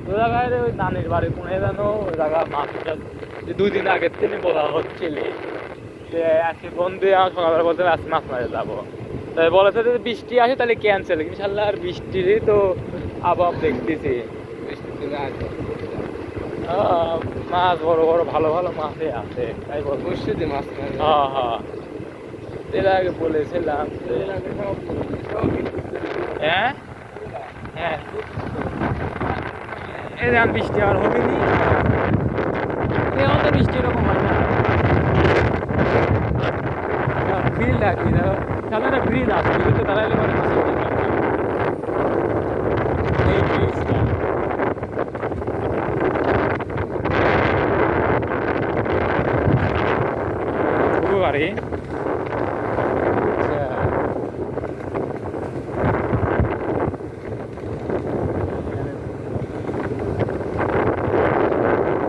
ওই জায়গায় ওই নানির বাড়ি কোনে যেন ওই জায়গা মাছটা 2 দিন আগের থেকে বলা হচ্ছিল যে আজকে বন্ধু আমার সকালবেলা বলতে হবে আজকে মাছ মারে যাবো। তাই বলেছে যদি বৃষ্টি আসে তাহলে ক্যান্সেল, ইনশাল্লাহ আর বৃষ্টিরই তো আবহাওয়া দেখতেছি। বৃষ্টির দিনে আসবে। মাছ বড় বড় ভালো ভালো মাছই আছে তাই বলবো। বসে যে মাছ মারে। হ্যাঁ হ্যাঁ, এর আগে বলেছিলাম যে হ্যাঁ হ্যাঁ এই যেমন বৃষ্টি আর হবে নি, এখন তো বৃষ্টি এরকম হয় না। ব্রিল রাখবি না, তাহলে একটা ব্রিজ আছে, ব্রিজে দাঁড়াইলে মানে মাছ উঠে যাবে। এই ব্রিজটা গাড়ি